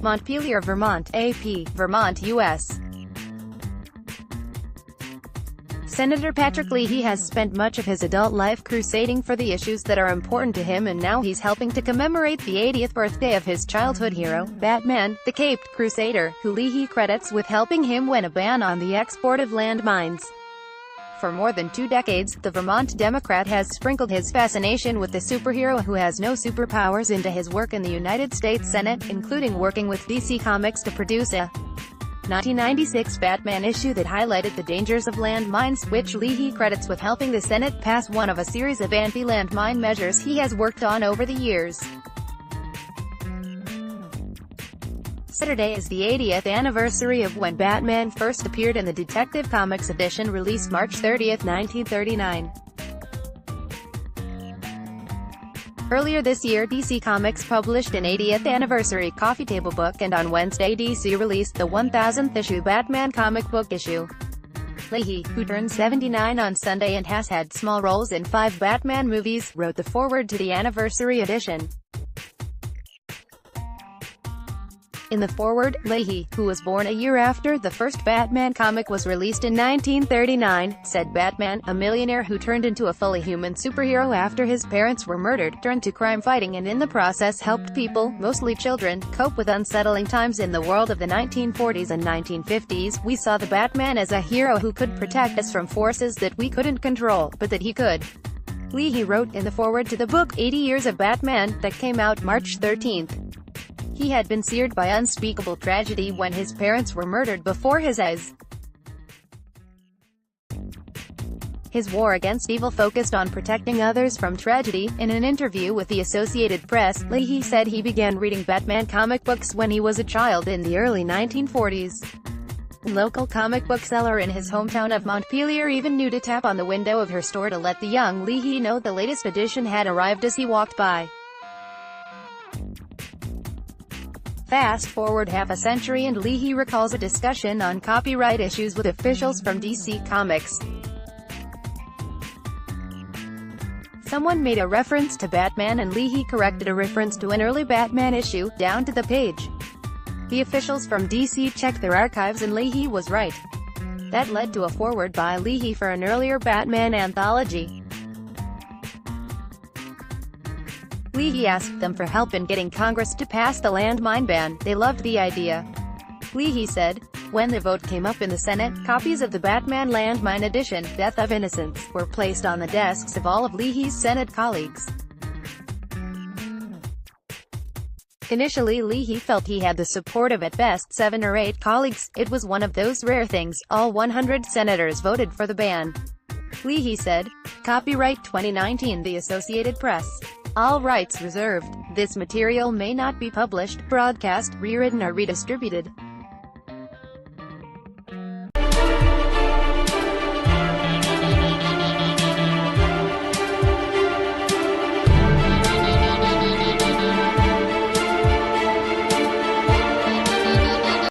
Montpelier, Vermont, AP, Vermont, U.S. Senator Patrick Leahy has spent much of his adult life crusading for the issues that are important to him, and now he's helping to commemorate the 80th birthday of his childhood hero, Batman, the caped crusader, who Leahy credits with helping him win a ban on the export of landmines. For more than 2 decades, the Vermont Democrat has sprinkled his fascination with the superhero who has no superpowers into his work in the United States Senate, including working with DC Comics to produce a 1996 Batman issue that highlighted the dangers of landmines, which Leahy credits with helping the Senate pass one of a series of anti-landmine measures he has worked on over the years. Saturday is the 80th anniversary of when Batman first appeared in the Detective Comics edition released March 30, 1939. Earlier this year, DC Comics published an 80th anniversary coffee table book, and on Wednesday DC released the 1000th issue Batman comic book issue. Leahy, who turned 79 on Sunday and has had small roles in 5 Batman movies, wrote the foreword to the anniversary edition. In the foreword, Leahy, who was born a year after the first Batman comic was released in 1939, said Batman, a millionaire who turned into a fully human superhero after his parents were murdered, turned to crime fighting and in the process helped people, mostly children, cope with unsettling times in the world of the 1940s and 1950s. We saw the Batman as a hero who could protect us from forces that we couldn't control, but that he could. Leahy wrote in the foreword to the book 80 Years of Batman, that came out March 13. He had been seared by unspeakable tragedy when his parents were murdered before his eyes. His war against evil focused on protecting others from tragedy. In an interview with the Associated Press, Leahy said he began reading Batman comic books when he was a child in the early 1940s. A local comic book seller in his hometown of Montpelier even knew to tap on the window of her store to let the young Leahy know the latest edition had arrived as he walked by. Fast forward half a century and Leahy recalls a discussion on copyright issues with officials from DC Comics. Someone made a reference to Batman and Leahy corrected a reference to an early Batman issue, down to the page. The officials from DC checked their archives and Leahy was right. That led to a foreword by Leahy for an earlier Batman anthology. Leahy asked them for help in getting Congress to pass the landmine ban. They loved the idea. Leahy said, when the vote came up in the Senate, copies of the Batman Landmine edition, Death of Innocence, were placed on the desks of all of Leahy's Senate colleagues. Initially Leahy felt he had the support of at best 7 or 8 colleagues. It was one of those rare things, all 100 senators voted for the ban. Leahy said, copyright 2019 The Associated Press. All rights reserved. This material may not be published, broadcast, rewritten or redistributed.